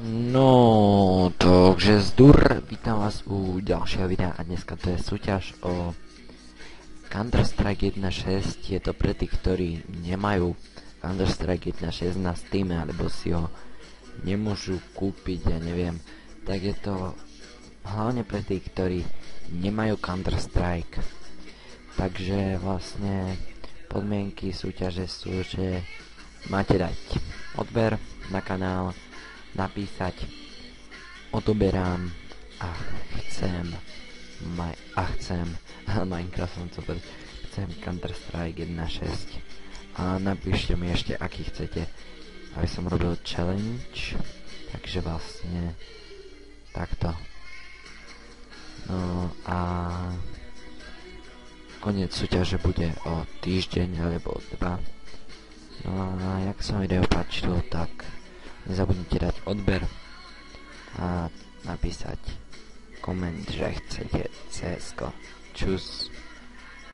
No, takže vítam vás u ďalšieho videa a dneska to je súťaž o Counter-Strike 1.6. Je to pre tých, ktorí nemajú Counter-Strike 1.6 na Steam alebo si ho nemôžu kúpiť, ja neviem. Tak je to hlavne pre tých, ktorí nemajú Counter-Strike. Takže vlastne podmienky súťaže sú, že máte dať odber na kanál, napísať odoberám a chcem Minecraft som super, chcem Counter-Strike 1.6 a napíšte mi ešte aký chcete, aby som robil challenge, takže vlastne takto. No a koniec súťaže bude o týždeň alebo o 2. No a jak sa mi video páčilo, tak nezabudnite dať odber a napísať koment, že chcete CS:ko. Čus.